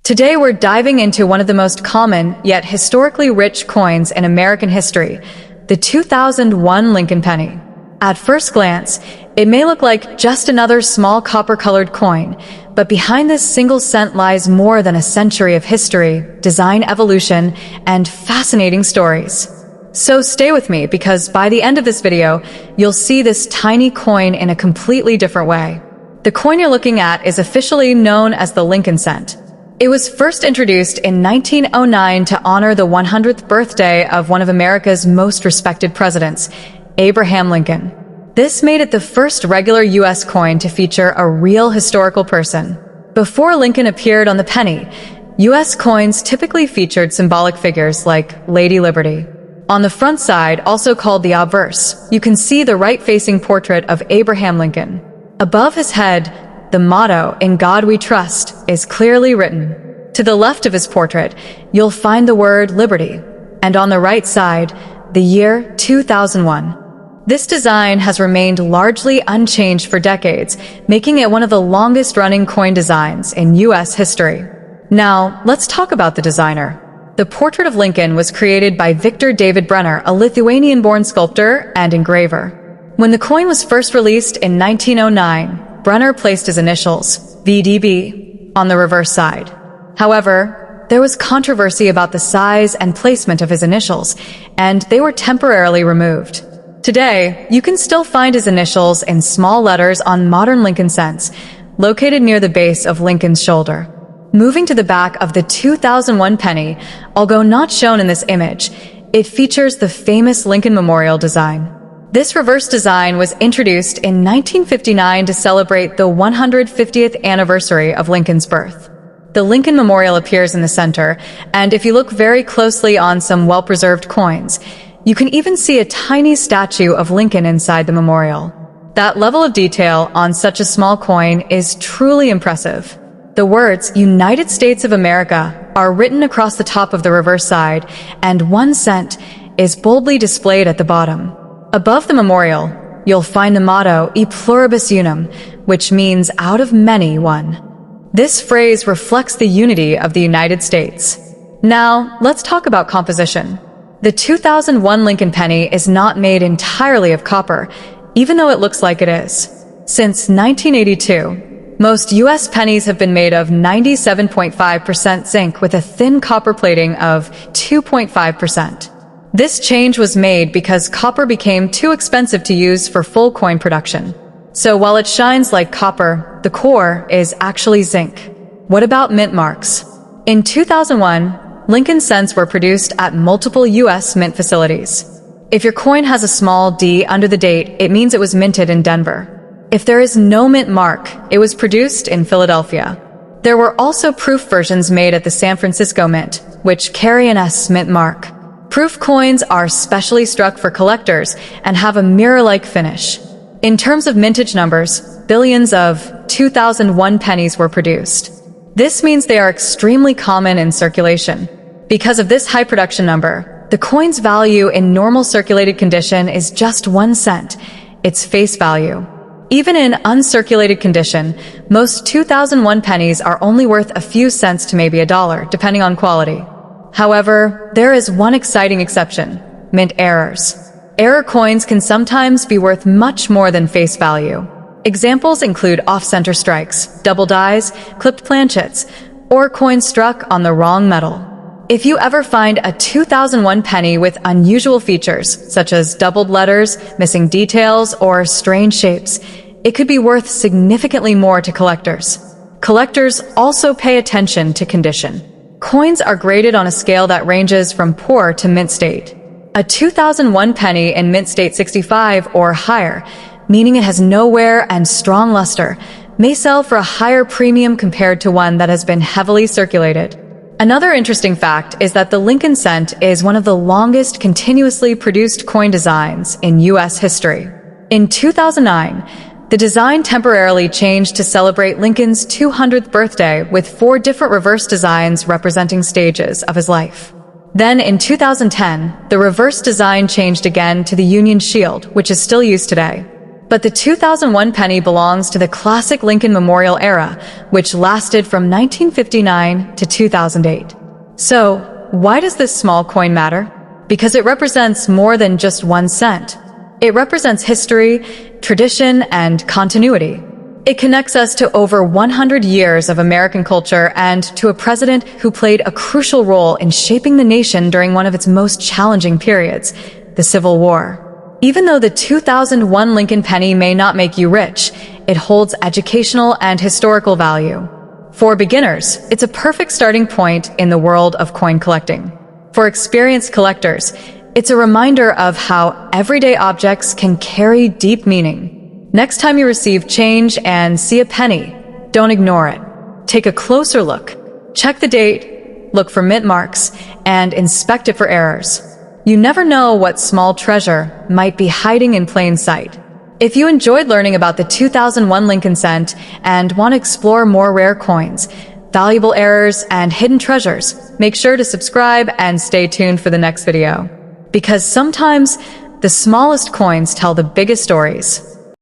Today we're diving into one of the most common, yet historically rich coins in American history, the 2001 Lincoln penny. At first glance, it may look like just another small copper-colored coin, but behind this single cent lies more than a century of history, design evolution, and fascinating stories. So stay with me, because by the end of this video, you'll see this tiny coin in a completely different way. The coin you're looking at is officially known as the Lincoln cent. It was first introduced in 1909 to honor the 100th birthday of one of America's most respected presidents, Abraham Lincoln. This made it the first regular U.S. coin to feature a real historical person. Before Lincoln appeared on the penny, U.S. coins typically featured symbolic figures like Lady Liberty. On the front side, also called the obverse, you can see the right-facing portrait of Abraham Lincoln. Above his head, the motto, "In God We Trust," is clearly written. To the left of his portrait, you'll find the word liberty, and on the right side, the year 2001. This design has remained largely unchanged for decades, making it one of the longest-running coin designs in U.S. history. Now, let's talk about the designer. The portrait of Lincoln was created by Victor David Brenner, a Lithuanian-born sculptor and engraver. When the coin was first released in 1909, Brenner placed his initials, VDB, on the reverse side. However, there was controversy about the size and placement of his initials, and they were temporarily removed. Today, you can still find his initials in small letters on modern Lincoln cents, located near the base of Lincoln's shoulder. Moving to the back of the 2001 penny, although not shown in this image, it features the famous Lincoln Memorial design. This reverse design was introduced in 1959 to celebrate the 150th anniversary of Lincoln's birth. The Lincoln Memorial appears in the center, and if you look very closely on some well-preserved coins, you can even see a tiny statue of Lincoln inside the memorial. That level of detail on such a small coin is truly impressive. The words "United States of America" are written across the top of the reverse side, and 1 cent is boldly displayed at the bottom. Above the memorial, you'll find the motto "E pluribus unum," which means "out of many, one." This phrase reflects the unity of the United States. Now, let's talk about composition. The 2001 Lincoln penny is not made entirely of copper, even though it looks like it is. Since 1982, most U.S. pennies have been made of 97.5% zinc with a thin copper plating of 2.5%. This change was made because copper became too expensive to use for full coin production. So while it shines like copper, the core is actually zinc. What about mint marks? In 2001, Lincoln cents were produced at multiple U.S. mint facilities. If your coin has a small D under the date, it means it was minted in Denver. If there is no mint mark, it was produced in Philadelphia. There were also proof versions made at the San Francisco Mint, which carry an S mint mark. Proof coins are specially struck for collectors and have a mirror-like finish. In terms of mintage numbers, billions of 2001 pennies were produced. This means they are extremely common in circulation. Because of this high production number, the coin's value in normal circulated condition is just 1 cent, its face value. Even in uncirculated condition, most 2001 pennies are only worth a few cents to maybe $1, depending on quality. However, there is one exciting exception: mint errors. Error coins can sometimes be worth much more than face value. Examples include off-center strikes, double dies, clipped planchets, or coins struck on the wrong metal. If you ever find a 2001 penny with unusual features, such as doubled letters, missing details, or strange shapes, it could be worth significantly more to collectors. Collectors also pay attention to condition. Coins are graded on a scale that ranges from poor to mint state. A 2001 penny in mint state 65 or higher, meaning it has no wear and strong luster, may sell for a higher premium compared to one that has been heavily circulated. Another interesting fact is that the Lincoln cent is one of the longest continuously produced coin designs in U.S. history. In 2009, the design temporarily changed to celebrate Lincoln's 200th birthday with 4 different reverse designs representing stages of his life. Then in 2010, the reverse design changed again to the Union Shield, which is still used today. But the 2001 penny belongs to the classic Lincoln Memorial era, which lasted from 1959 to 2008. So, why does this small coin matter? Because it represents more than just 1 cent. It represents history, tradition, and continuity. It connects us to over 100 years of American culture and to a president who played a crucial role in shaping the nation during one of its most challenging periods, the Civil War. Even though the 2001 Lincoln penny may not make you rich, it holds educational and historical value. For beginners, it's a perfect starting point in the world of coin collecting. For experienced collectors, it's a reminder of how everyday objects can carry deep meaning. Next time you receive change and see a penny, don't ignore it. Take a closer look. Check the date, look for mint marks, and inspect it for errors. You never know what small treasure might be hiding in plain sight. If you enjoyed learning about the 2001 Lincoln cent and want to explore more rare coins, valuable errors, and hidden treasures, make sure to subscribe and stay tuned for the next video. Because sometimes the smallest coins tell the biggest stories.